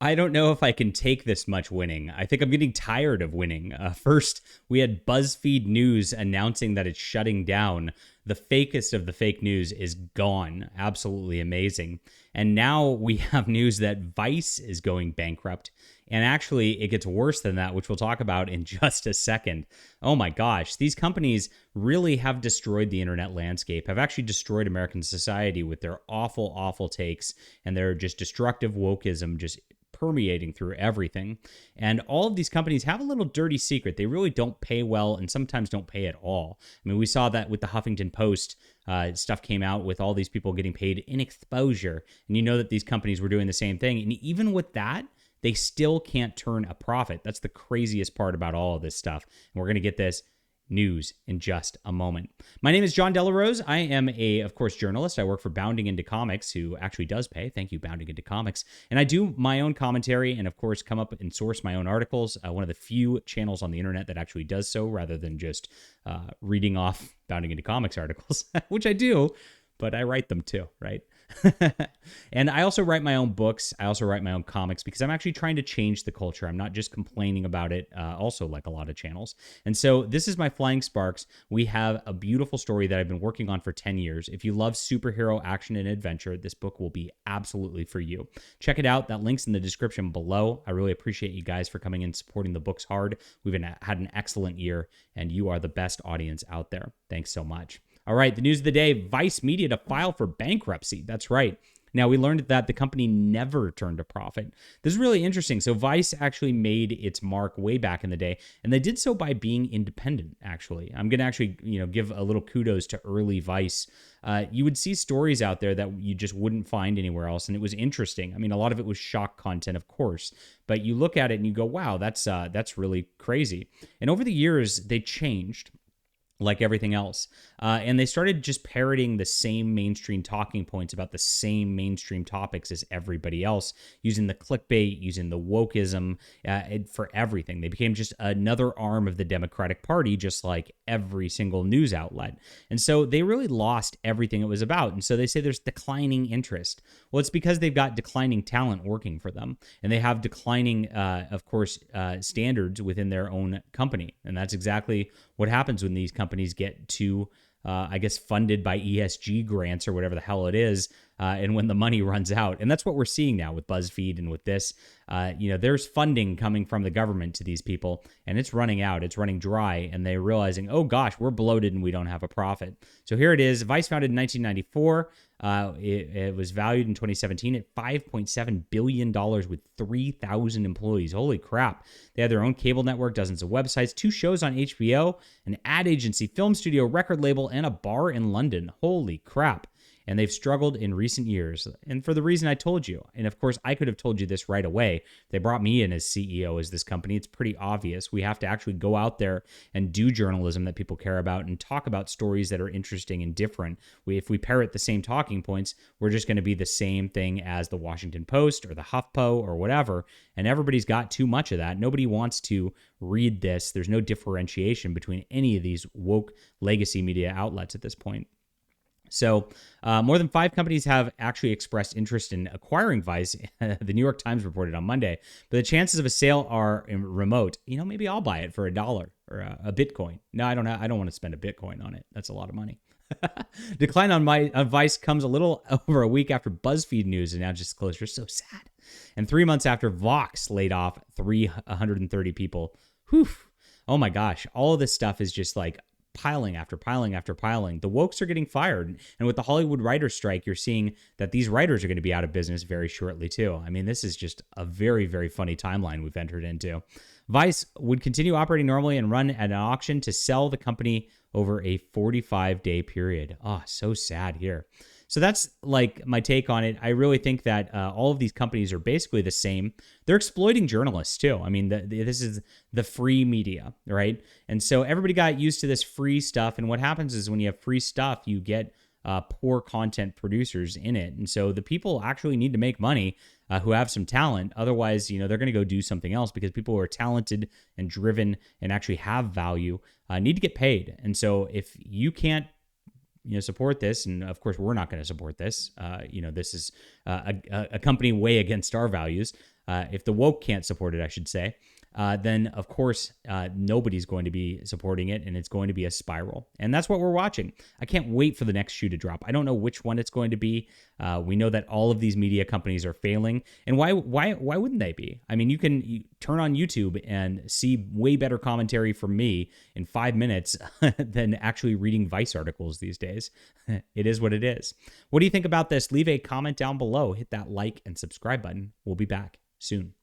I don't know if I can take this much winning. I think I'm getting tired of winning. First, we had BuzzFeed News announcing that it's shutting down. The fakest of the fake news is gone. Absolutely amazing. And now we have news that Vice is going bankrupt. And actually, it gets worse than that, which we'll talk about in just a second. Oh my gosh, these companies really have destroyed the internet landscape, have actually destroyed American society with their awful, awful takes and their just destructive wokeism, just permeating through everything. And all of these companies have a little dirty secret. They really don't pay well and sometimes don't pay at all. I mean, we saw that with the Huffington Post. Stuff came out with all these people getting paid in exposure. And you know that these companies were doing the same thing. And even with that, they still can't turn a profit. That's the craziest part about all of this stuff. And we're going to get this news in just a moment. My name is John Delarose. I am of course, journalist. I work for Bounding Into Comics, who actually does pay. Thank you, Bounding Into Comics. And I do my own commentary and, of course, come up and source my own articles. One of the few channels on the internet that actually does so rather than just reading off Bounding Into Comics articles, which I do, but I write them too, right? And I also write my own books. I also write my own comics because I'm actually trying to change the culture. I'm not just complaining about it, also like a lot of channels. And so this is my Flying Sparks. We have a beautiful story that I've been working on for 10 years. If you love superhero action and adventure, this book will be absolutely for you. Check it out. That link's in the description below. I really appreciate you guys for coming and supporting the books hard. We've had an excellent year, and you are the best audience out there. Thanks so much. All right, the news of the day, Vice Media to file for bankruptcy. That's right. Now, we learned that the company never turned a profit. This is really interesting. So Vice actually made its mark way back in the day, and they did so by being independent, actually. I'm going to actually, give a little kudos to early Vice. You would see stories out there that you just wouldn't find anywhere else, and it was interesting. I mean, a lot of it was shock content, of course, but you look at it and you go, wow, that's really crazy. And over the years, they changed, like everything else. And they started just parroting the same mainstream talking points about the same mainstream topics as everybody else, using the clickbait, using the wokeism for everything. They became just another arm of the Democratic Party, just like every single news outlet. And so they really lost everything it was about. And so they say there's declining interest. Well, it's because they've got declining talent working for them. And they have declining, of course, standards within their own company. And that's exactly what happens when these companies get too, funded by ESG grants or whatever the hell it is, and when the money runs out. And that's what we're seeing now with BuzzFeed and with this. There's funding coming from the government to these people, and it's running out. It's running dry, and they're realizing, oh gosh, we're bloated and we don't have a profit. So here it is. Vice founded in 1994. It was valued in 2017 at $5.7 billion with 3,000 employees. Holy crap. They had their own cable network, dozens of websites, 2 shows on HBO, an ad agency, film studio, record label, and a bar in London. Holy crap. And they've struggled in recent years. And for the reason I told you, and of course, I could have told you this right away. They brought me in as CEO as this company. It's pretty obvious. We have to actually go out there and do journalism that people care about and talk about stories that are interesting and different. If we parrot the same talking points, we're just going to be the same thing as the Washington Post or the HuffPo or whatever. And everybody's got too much of that. Nobody wants to read this. There's no differentiation between any of these woke legacy media outlets at this point. So more than 5 companies have actually expressed interest in acquiring Vice, the New York Times reported on Monday, but the chances of a sale are remote. Maybe I'll buy it for $1 or a Bitcoin. No, I don't want to spend a Bitcoin on it. That's a lot of money. Decline on Vice comes a little over a week after BuzzFeed News announced disclosure. So sad. And 3 months after Vox laid off 330 people. Whew. Oh my gosh. All of this stuff is just like piling after piling after piling. The wokes are getting fired. And with the Hollywood writers' strike, you're seeing that these writers are going to be out of business very shortly, too. I mean, this is just a very, very funny timeline we've entered into. Vice would continue operating normally and run at an auction to sell the company over a 45-day period. Oh, so sad here. So that's like my take on it. I really think that all of these companies are basically the same. They're exploiting journalists too. I mean, this is the free media, right? And so everybody got used to this free stuff. And what happens is when you have free stuff, you get poor content producers in it. And so the people actually need to make money who have some talent. Otherwise, they're going to go do something else because people who are talented and driven and actually have value need to get paid. And so if you can't support this, and of course we're not going to support this. This is a company way against our values. If the woke can't support it, I should say, then of course nobody's going to be supporting it, and it's going to be a spiral. And that's what we're watching. I can't wait for the next shoe to drop. I don't know which one it's going to be. We know that all of these media companies are failing, and why wouldn't they be? I mean, you turn on YouTube and see way better commentary from me in 5 minutes than actually reading Vice articles these days. It is what it is. What do you think about this? Leave a comment down below. Hit that like and subscribe button. We'll be back soon.